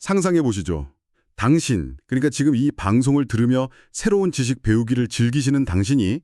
상상해 보시죠. 당신, 그러니까 지금 이 방송을 들으며 새로운 지식 배우기를 즐기시는 당신이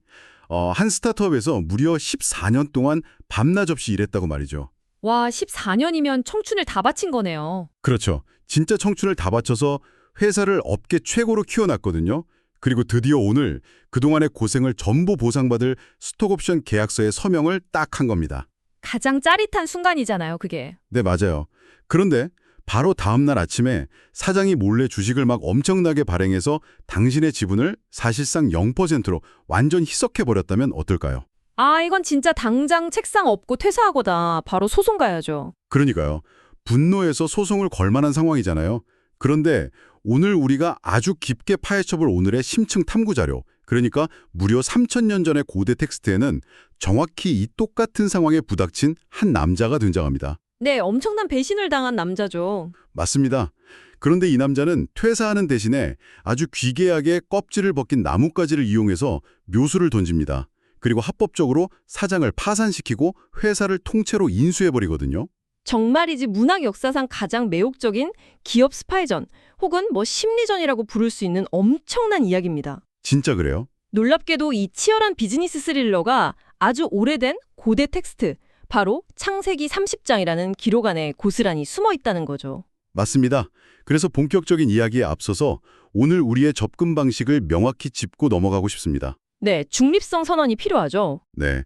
한 스타트업에서 무려 14년 동안 밤낮 없이 일했다고 말이죠. 와, 14년이면 청춘을 다 바친 거네요. 그렇죠. 진짜 청춘을 다 바쳐서 회사를 업계 최고로 키워놨거든요. 그리고 드디어 오늘 그동안의 고생을 전부 보상받을 스톡옵션 계약서에 서명을 딱 한 겁니다. 가장 짜릿한 순간이잖아요, 그게. 네, 맞아요. 그런데 바로 다음 날 아침에 사장이 몰래 주식을 막 엄청나게 발행해서 당신의 지분을 사실상 0%로 완전 희석해버렸다면 어떨까요? 아, 이건 진짜 당장 책상 엎고 퇴사하거나 바로 소송 가야죠. 그러니까요. 분노해서 소송을 걸 만한 상황이잖아요. 그런데 오늘 우리가 아주 깊게 파헤쳐볼 오늘의 심층 탐구 자료, 그러니까 무려 3000년 전의 고대 텍스트에는 정확히 이 똑같은 상황에 부닥친 한 남자가 등장합니다. 네, 엄청난 배신을 당한 남자죠. 맞습니다. 그런데 이 남자는 퇴사하는 대신에 아주 귀개하게 껍질을 벗긴 나뭇가지를 이용해서 묘수를 던집니다. 그리고 합법적으로 사장을 파산시키고 회사를 통째로 인수해버리거든요. 정말이지 문학 역사상 가장 매혹적인 기업 스파이전 혹은 심리전이라고 부를 수 있는 엄청난 이야기입니다. 진짜 그래요? 놀랍게도 이 치열한 비즈니스 스릴러가 아주 오래된 고대 텍스트, 바로 창세기 30장이라는 기록 안에 고스란히 숨어 있다는 거죠. 맞습니다. 그래서 본격적인 이야기에 앞서서 오늘 우리의 접근 방식을 명확히 짚고 넘어가고 싶습니다. 네, 중립성 선언이 필요하죠. 네,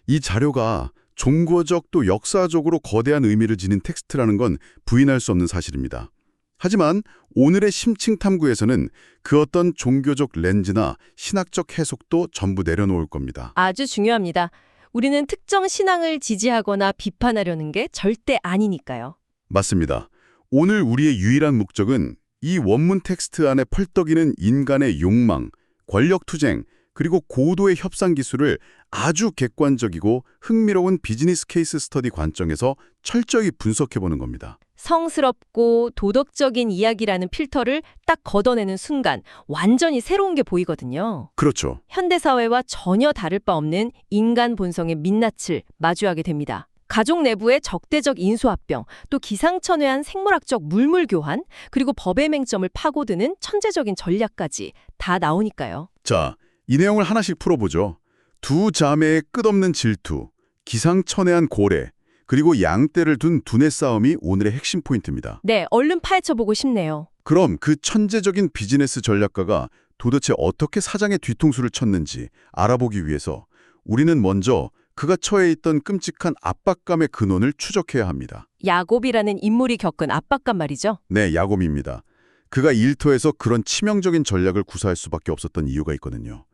이 자료가 종교적 또 역사적으로 거대한 의미를 지닌 텍스트라는 건 부인할 수 없는 사실입니다. 하지만 오늘의 심층 탐구에서는 그 어떤 종교적 렌즈나 신학적 해석도 전부 내려놓을 겁니다. 아주 중요합니다. 우리는 특정 신앙을 지지하거나 비판하려는 게 절대 아니니까요. 맞습니다. 오늘 우리의 유일한 목적은 이 원문 텍스트 안에 펄떡이는 인간의 욕망, 권력투쟁, 그리고 고도의 협상 기술을 아주 객관적이고 흥미로운 비즈니스 케이스 스터디 관점에서 철저히 분석해보는 겁니다. 성스럽고 도덕적인 이야기라는 필터를 딱 걷어내는 순간 완전히 새로운 게 보이거든요. 그렇죠. 현대사회와 전혀 다를 바 없는 인간 본성의 민낯을 마주하게 됩니다. 가족 내부의 적대적 인수합병, 또 기상천외한 생물학적 물물교환, 그리고 법의 맹점을 파고드는 천재적인 전략까지 다 나오니까요. 자, 이 내용을 하나씩 풀어보죠. 두 자매의 끝없는 질투, 기상천외한 고래, 그리고 양떼를 둔 두뇌 싸움이 오늘의 핵심 포인트입니다. 네, 얼른 파헤쳐보고 싶네요. 그럼 그 천재적인 비즈니스 전략가가 도대체 어떻게 사장의 뒤통수를 쳤는지 알아보기 위해서 우리는 먼저 그가 처해 있던 끔찍한 압박감의 근원을 추적해야 합니다. 야곱이라는 인물이 겪은 압박감 말이죠. 네, 야곱입니다. 그가 일터에서 그런 치명적인 전략을 구사할 수밖에 없었던 이유가 있거든요.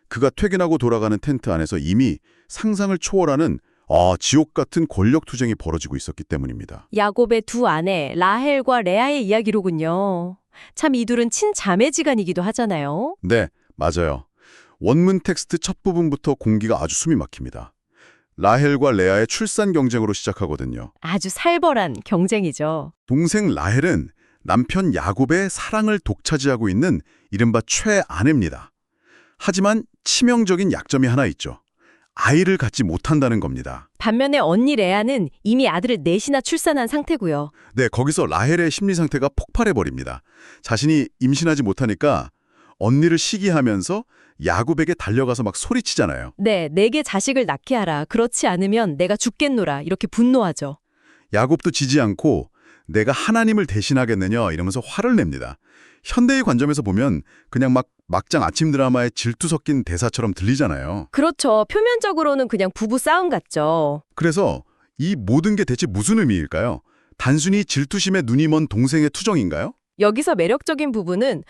그가 퇴근하고 돌아가는 텐트 안에서 이미 상상을 초월하는 지옥 같은 권력 투쟁이 벌어지고 있었기 때문입니다. 야곱의 두 아내 라헬과 레아의 이야기로군요. 참 이 둘은 친자매지간이기도 하잖아요. 네, 맞아요. 원문 텍스트 첫 부분부터 공기가 아주 숨이 막힙니다. 라헬과 레아의 출산 경쟁으로 시작하거든요. 아주 살벌한 경쟁이죠. 동생 라헬은 남편 야곱의 사랑을 독차지하고 있는 이른바 최아내입니다. 하지만 치명적인 약점이 하나 있죠. 아이를 갖지 못한다는 겁니다. 반면에 언니 레아는 이미 아들을 넷이나 출산한 상태고요. 네, 거기서 라헬의 심리 상태가 폭발해버립니다. 자신이 임신하지 못하니까 언니를 시기하면서 야곱에게 달려가서 막 소리치잖아요. 네, 내게 자식을 낳게 하라. 그렇지 않으면 내가 죽겠노라. 이렇게 분노하죠. 야곱도 지지 않고 내가 하나님을 대신하겠느냐 이러면서 화를 냅니다. 현대의 관점에서 보면 그냥 막 막장 아침 드라마의 질투 섞인 대사처럼 들리잖아요. 그렇죠. 표면적으로는 그냥 부부 싸움 같죠. 그래서 이 모든 게 대체 무슨 의미일까요? 단순히 질투심에 눈이 먼 동생의 투정인가요? 여기서 매력적인 부분은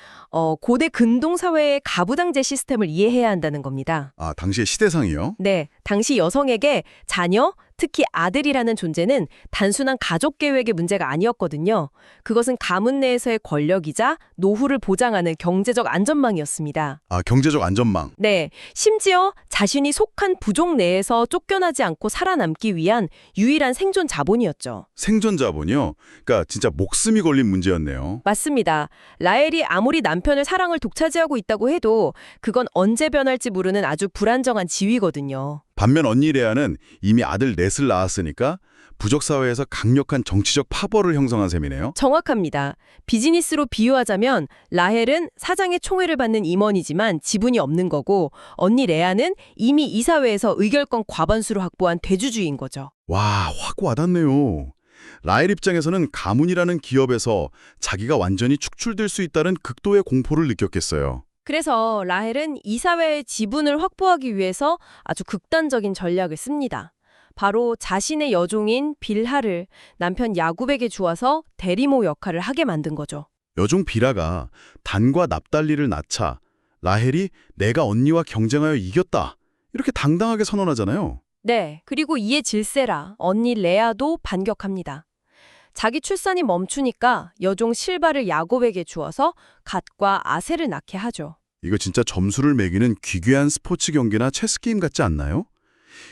고대 근동사회의 가부당제 시스템을 이해해야 한다는 겁니다. 아, 당시의 시대상이요? 네, 당시 여성에게 자녀, 특히 아들이라는 존재는 단순한 가족 계획의 문제가 아니었거든요. 그것은 가문 내에서의 권력이자 노후를 보장하는 경제적 안전망이었습니다. 아, 경제적 안전망. 네, 심지어 자신이 속한 부족 내에서 쫓겨나지 않고 살아남기 위한 유일한 생존 자본이었죠. 생존 자본이요? 그러니까 진짜 목숨이 걸린 문제였네요. 맞습니다. 라헬이 아무리 남편의 사랑을 독차지하고 있다고 해도 그건 언제 변할지 모르는 아주 불안정한 지위거든요. 반면 언니 레아는 이미 아들 넷을 낳았으니까 부족사회에서 강력한 정치적 파벌을 형성한 셈이네요. 정확합니다. 비즈니스로 비유하자면 라헬은 사장의 총애를 받는 임원이지만 지분이 없는 거고 언니 레아는 이미 이사회에서 의결권 과반수를 확보한 대주주인 거죠. 와, 확 와닿네요. 라헬 입장에서는 가문이라는 기업에서 자기가 완전히 축출될 수 있다는 극도의 공포를 느꼈겠어요. 그래서 라헬은 이사회의 지분을 확보하기 위해서 아주 극단적인 전략을 씁니다. 바로 자신의 여종인 빌하를 남편 야굽에게 주어서 대리모 역할을 하게 만든 거죠. 여종 비라가 단과 납달리를 낳자 라헬이 내가 언니와 경쟁하여 이겼다. 이렇게 당당하게 선언하잖아요. 네, 그리고 이에 질세라 언니 레아도 반격합니다. 자기 출산이 멈추니까 여종 실바를 야곱에게 주어서 갓과 아셀을 낳게 하죠. 이거 진짜 점수를 매기는 기괴한 스포츠 경기나 체스 게임 같지 않나요?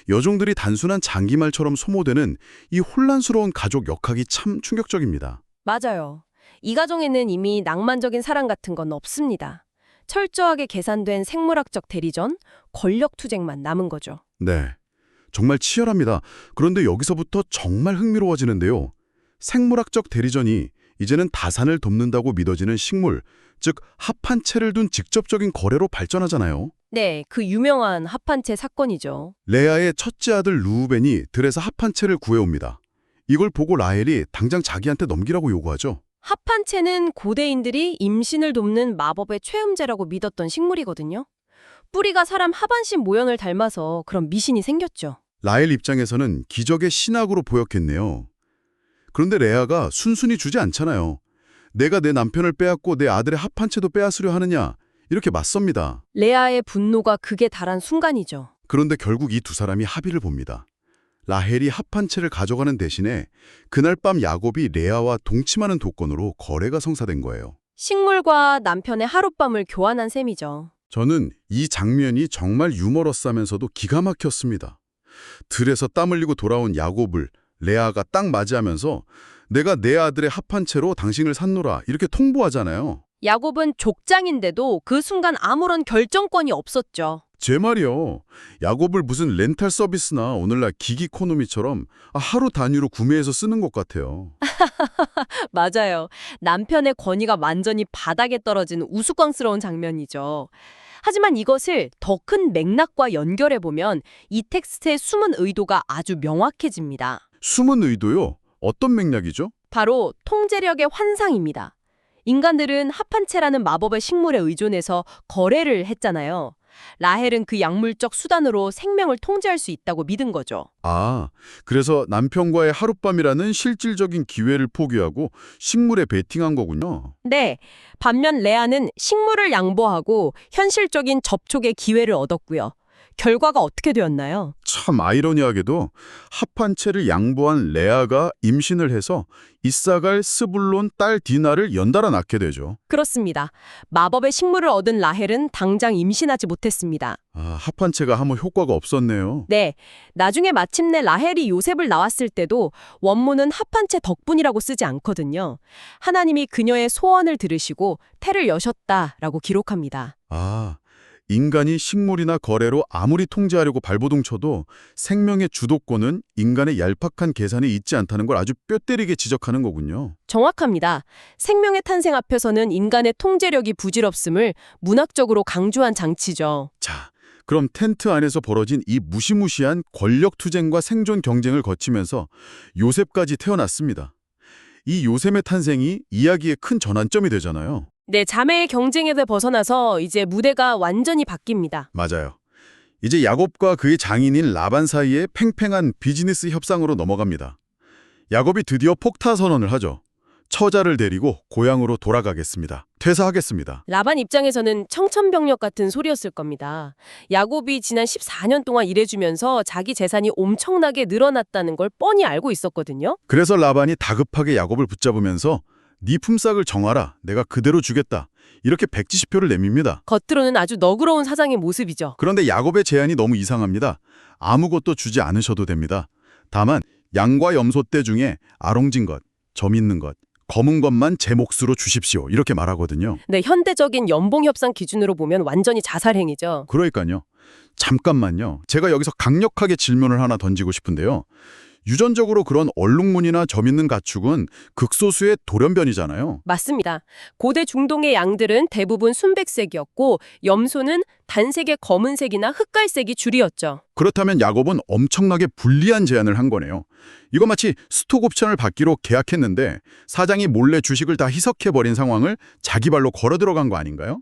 여종들이 단순한 장기말처럼 소모되는 이 혼란스러운 가족 역학이 참 충격적입니다. 맞아요. 이 가정에는 이미 낭만적인 사랑 같은 건 없습니다. 철저하게 계산된 생물학적 대리전, 권력 투쟁만 남은 거죠. 네, 정말 치열합니다. 그런데 여기서부터 정말 흥미로워지는데요. 생물학적 대리전이 이제는 다산을 돕는다고 믿어지는 식물, 즉 합한체를 둔 직접적인 거래로 발전하잖아요. 네, 그 유명한 합한체 사건이죠. 레아의 첫째 아들 루우벤이 들에서 합한체를 구해옵니다. 이걸 보고 라헬이 당장 자기한테 넘기라고 요구하죠. 합한체는 고대인들이 임신을 돕는 마법의 최음제라고 믿었던 식물이거든요. 뿌리가 사람 하반신 모양을 닮아서 그런 미신이 생겼죠. 라헬 입장에서는 기적의 신학으로 보였겠네요. 그런데 레아가 순순히 주지 않잖아요. 내가 내 남편을 빼앗고 내 아들의 합한체도 빼앗으려 하느냐, 이렇게 맞섭니다. 레아의 분노가 극에 달한 순간이죠. 그런데 결국 이 두 사람이 합의를 봅니다. 라헬이 합한체를 가져가는 대신에 그날 밤 야곱이 레아와 동침하는 조건으로 거래가 성사된 거예요. 식물과 남편의 하룻밤을 교환한 셈이죠. 저는 이 장면이 정말 유머러스하면서도 기가 막혔습니다. 들에서 땀 흘리고 돌아온 야곱을 레아가 딱 맞이하면서 내가 내 아들의 합한체로 당신을 샀노라 이렇게 통보하잖아요. 야곱은 족장인데도 그 순간 아무런 결정권이 없었죠. 제 말이요. 야곱을 무슨 렌탈 서비스나 오늘날 기기코노미처럼 하루 단위로 구매해서 쓰는 것 같아요. 맞아요. 남편의 권위가 완전히 바닥에 떨어진 우스꽝스러운 장면이죠. 하지만 이것을 더 큰 맥락과 연결해보면 이 텍스트의 숨은 의도가 아주 명확해집니다. 숨은 의도요? 어떤 맥락이죠? 바로 통제력의 환상입니다. 인간들은 합한체라는 마법의 식물에 의존해서 거래를 했잖아요. 라헬은 그 약물적 수단으로 생명을 통제할 수 있다고 믿은 거죠. 아, 그래서 남편과의 하룻밤이라는 실질적인 기회를 포기하고 식물에 베팅한 거군요. 네, 반면 레아는 식물을 양보하고 현실적인 접촉의 기회를 얻었고요. 결과가 어떻게 되었나요? 참 아이러니하게도 합한체를 양보한 레아가 임신을 해서 이사갈 스불론 딸 디나를 연달아 낳게 되죠. 그렇습니다. 마법의 식물을 얻은 라헬은 당장 임신하지 못했습니다. 합한체가 아무 효과가 없었네요. 네, 나중에 마침내 라헬이 요셉을 낳았을 때도 원문은 합한체 덕분이라고 쓰지 않거든요. 하나님이 그녀의 소원을 들으시고 태를 여셨다라고 기록합니다. 인간이 식물이나 거래로 아무리 통제하려고 발버둥 쳐도 생명의 주도권은 인간의 얄팍한 계산에 있지 않다는 걸 아주 뼈때리게 지적하는 거군요. 정확합니다. 생명의 탄생 앞에서는 인간의 통제력이 부질없음을 문학적으로 강조한 장치죠. 자, 그럼 텐트 안에서 벌어진 이 무시무시한 권력 투쟁과 생존 경쟁을 거치면서 요셉까지 태어났습니다. 이 요셉의 탄생이 이야기의 큰 전환점이 되잖아요. 네, 자매의 경쟁에서 벗어나서 이제 무대가 완전히 바뀝니다. 맞아요. 이제 야곱과 그의 장인인 라반 사이에 팽팽한 비즈니스 협상으로 넘어갑니다. 야곱이 드디어 폭타 선언을 하죠. 처자를 데리고 고향으로 돌아가겠습니다. 퇴사하겠습니다. 라반 입장에서는 청천벽력 같은 소리였을 겁니다. 야곱이 지난 14년 동안 일해주면서 자기 재산이 엄청나게 늘어났다는 걸 뻔히 알고 있었거든요. 그래서 라반이 다급하게 야곱을 붙잡으면서 네 품삯을 정하라. 내가 그대로 주겠다. 이렇게 170표를 내밉니다. 겉으로는 아주 너그러운 사장의 모습이죠. 그런데 야곱의 제안이 너무 이상합니다. 아무것도 주지 않으셔도 됩니다. 다만 양과 염소떼 중에 아롱진 것, 점 있는 것, 검은 것만 제 몫으로 주십시오. 이렇게 말하거든요. 네, 현대적인 연봉 협상 기준으로 보면 완전히 자살행위죠. 그러니까요. 잠깐만요. 제가 여기서 강력하게 질문을 하나 던지고 싶은데요. 유전적으로 그런 얼룩무늬나 점 있는 가축은 극소수의 돌연변이잖아요. 맞습니다. 고대 중동의 양들은 대부분 순백색이었고 염소는 단색의 검은색이나 흑갈색이 줄이었죠. 그렇다면 야곱은 엄청나게 불리한 제안을 한 거네요. 이거 마치 스톡 옵션을 받기로 계약했는데 사장이 몰래 주식을 다 희석해버린 상황을 자기 발로 걸어 들어간 거 아닌가요?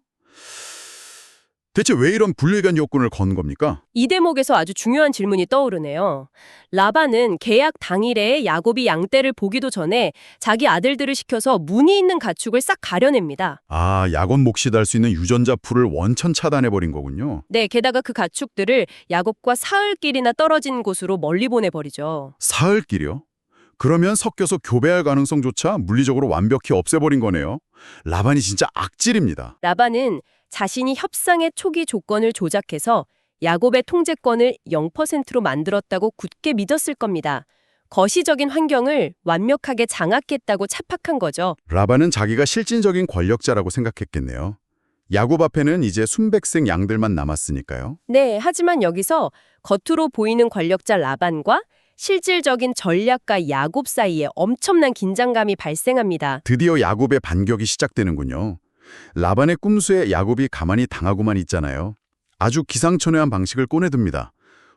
대체 왜 이런 불리한 요건을 건 겁니까? 이 대목에서 아주 중요한 질문이 떠오르네요. 라반은 계약 당일에 야곱이 양떼를 보기도 전에 자기 아들들을 시켜서 무늬 있는 가축을 싹 가려냅니다. 아, 야곱 몫이 달 수 있는 유전자 풀을 원천 차단해버린 거군요. 네, 게다가 그 가축들을 야곱과 사흘길이나 떨어진 곳으로 멀리 보내버리죠. 사흘길이요? 그러면 섞여서 교배할 가능성조차 물리적으로 완벽히 없애버린 거네요. 라반이 진짜 악질입니다. 라반은 자신이 협상의 초기 조건을 조작해서 야곱의 통제권을 0%로 만들었다고 굳게 믿었을 겁니다. 거시적인 환경을 완벽하게 장악했다고 착각한 거죠. 라반은 자기가 실질적인 권력자라고 생각했겠네요. 야곱 앞에는 이제 순백색 양들만 남았으니까요. 네, 하지만 여기서 겉으로 보이는 권력자 라반과 실질적인 전략가 야곱 사이에 엄청난 긴장감이 발생합니다. 드디어 야곱의 반격이 시작되는군요. 라반의 꼼수에 야곱이 가만히 당하고만 있잖아요. 아주 기상천외한 방식을 꺼내듭니다.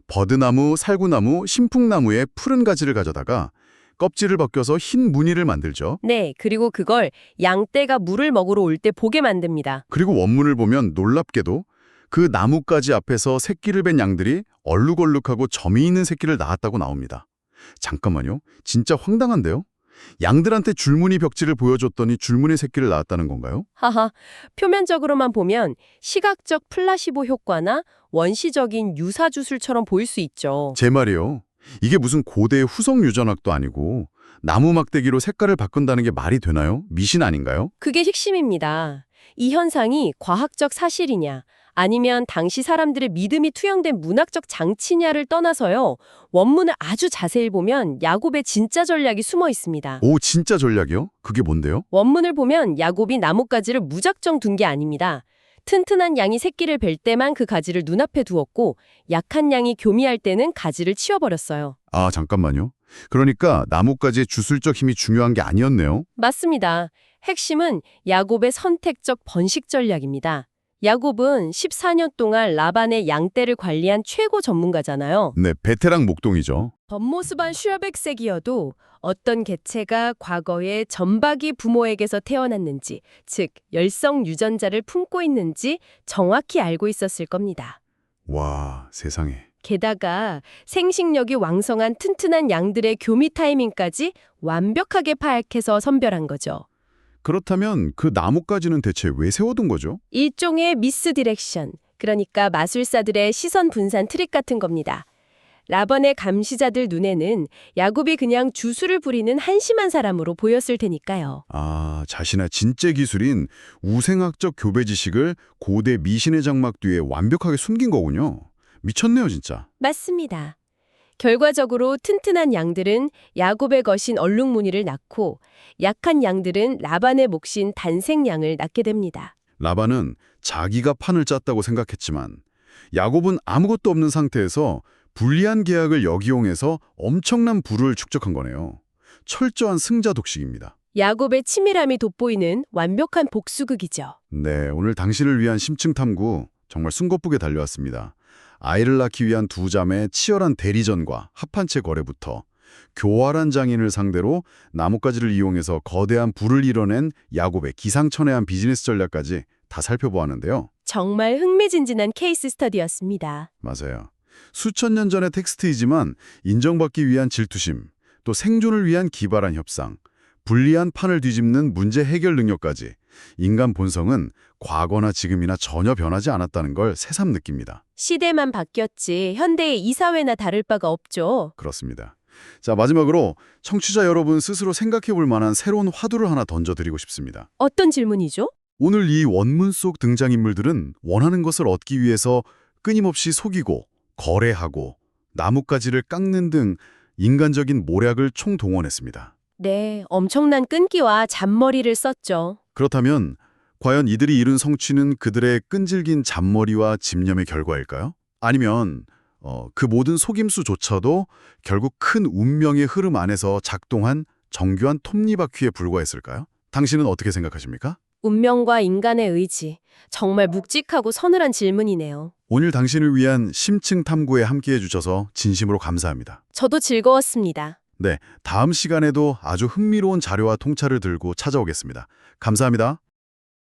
버드나무, 살구나무, 신풍나무의 푸른 가지를 가져다가 껍질을 벗겨서 흰 무늬를 만들죠. 네, 그리고 그걸 양떼가 물을 먹으러 올 때 보게 만듭니다. 그리고 원문을 보면 놀랍게도 그 나뭇가지 앞에서 새끼를 뺀 양들이 얼룩얼룩하고 점이 있는 새끼를 낳았다고 나옵니다. 잠깐만요. 진짜 황당한데요? 양들한테 줄무늬 벽지를 보여줬더니 줄무늬 새끼를 낳았다는 건가요? 하하, 표면적으로만 보면 시각적 플라시보 효과나 원시적인 유사주술처럼 보일 수 있죠. 제 말이요. 이게 무슨 고대의 후성 유전학도 아니고 나무 막대기로 색깔을 바꾼다는 게 말이 되나요? 미신 아닌가요? 그게 핵심입니다. 이 현상이 과학적 사실이냐, 아니면 당시 사람들의 믿음이 투영된 문학적 장치냐를 떠나서요. 원문을 아주 자세히 보면 야곱의 진짜 전략이 숨어 있습니다. 오, 진짜 전략이요? 그게 뭔데요? 원문을 보면 야곱이 나뭇가지를 무작정 둔 게 아닙니다. 튼튼한 양이 새끼를 뵐 때만 그 가지를 눈앞에 두었고 약한 양이 교미할 때는 가지를 치워버렸어요. 아, 잠깐만요. 그러니까 나뭇가지의 주술적 힘이 중요한 게 아니었네요. 맞습니다. 핵심은 야곱의 선택적 번식 전략입니다. 야곱은 14년 동안 라반의 양떼를 관리한 최고 전문가잖아요. 네, 베테랑 목동이죠. 겉모습은 슈어백색이어도 어떤 개체가 과거에 점박이 부모에게서 태어났는지, 즉 열성 유전자를 품고 있는지 정확히 알고 있었을 겁니다. 와, 세상에. 게다가 생식력이 왕성한 튼튼한 양들의 교미 타이밍까지 완벽하게 파악해서 선별한 거죠. 그렇다면 그 나뭇가지는 대체 왜 세워둔 거죠? 일종의 미스 디렉션, 그러니까 마술사들의 시선 분산 트릭 같은 겁니다. 라반의 감시자들 눈에는 야곱이 그냥 주술을 부리는 한심한 사람으로 보였을 테니까요. 아, 자신의 진짜 기술인 우생학적 교배 지식을 고대 미신의 장막 뒤에 완벽하게 숨긴 거군요. 미쳤네요, 진짜. 맞습니다. 결과적으로 튼튼한 양들은 야곱의 것인 얼룩무늬를 낳고 약한 양들은 라반의 몫인 단색 양을 낳게 됩니다. 라반은 자기가 판을 짰다고 생각했지만 야곱은 아무것도 없는 상태에서 불리한 계약을 역이용해서 엄청난 부를 축적한 거네요. 철저한 승자 독식입니다. 야곱의 치밀함이 돋보이는 완벽한 복수극이죠. 네, 오늘 당신을 위한 심층 탐구 정말 숨고쁘게 달려왔습니다. 아이를 낳기 위한 두 자매의 치열한 대리전과 합판체 거래부터 교활한 장인을 상대로 나뭇가지를 이용해서 거대한 부를 이뤄낸 야곱의 기상천외한 비즈니스 전략까지 다 살펴보았는데요. 정말 흥미진진한 케이스 스터디였습니다. 맞아요. 수천 년 전의 텍스트이지만 인정받기 위한 질투심, 또 생존을 위한 기발한 협상, 불리한 판을 뒤집는 문제 해결 능력까지 인간 본성은 과거나 지금이나 전혀 변하지 않았다는 걸 새삼 느낍니다. 시대만 바뀌었지 현대의 이사회나 다를 바가 없죠. 그렇습니다. 자, 마지막으로 청취자 여러분 스스로 생각해 볼 만한 새로운 화두를 하나 던져드리고 싶습니다. 어떤 질문이죠? 오늘 이 원문 속 등장인물들은 원하는 것을 얻기 위해서 끊임없이 속이고 거래하고 나뭇가지를 깎는 등 인간적인 모략을 총동원했습니다. 네, 엄청난 끈기와 잔머리를 썼죠. 그렇다면 과연 이들이 이룬 성취는 그들의 끈질긴 잔머리와 집념의 결과일까요? 아니면 그 모든 속임수조차도 결국 큰 운명의 흐름 안에서 작동한 정교한 톱니바퀴에 불과했을까요? 당신은 어떻게 생각하십니까? 운명과 인간의 의지. 정말 묵직하고 서늘한 질문이네요. 오늘 당신을 위한 심층 탐구에 함께해 주셔서 진심으로 감사합니다. 저도 즐거웠습니다. 네, 다음 시간에도 아주 흥미로운 자료와 통찰을 들고 찾아오겠습니다. 감사합니다.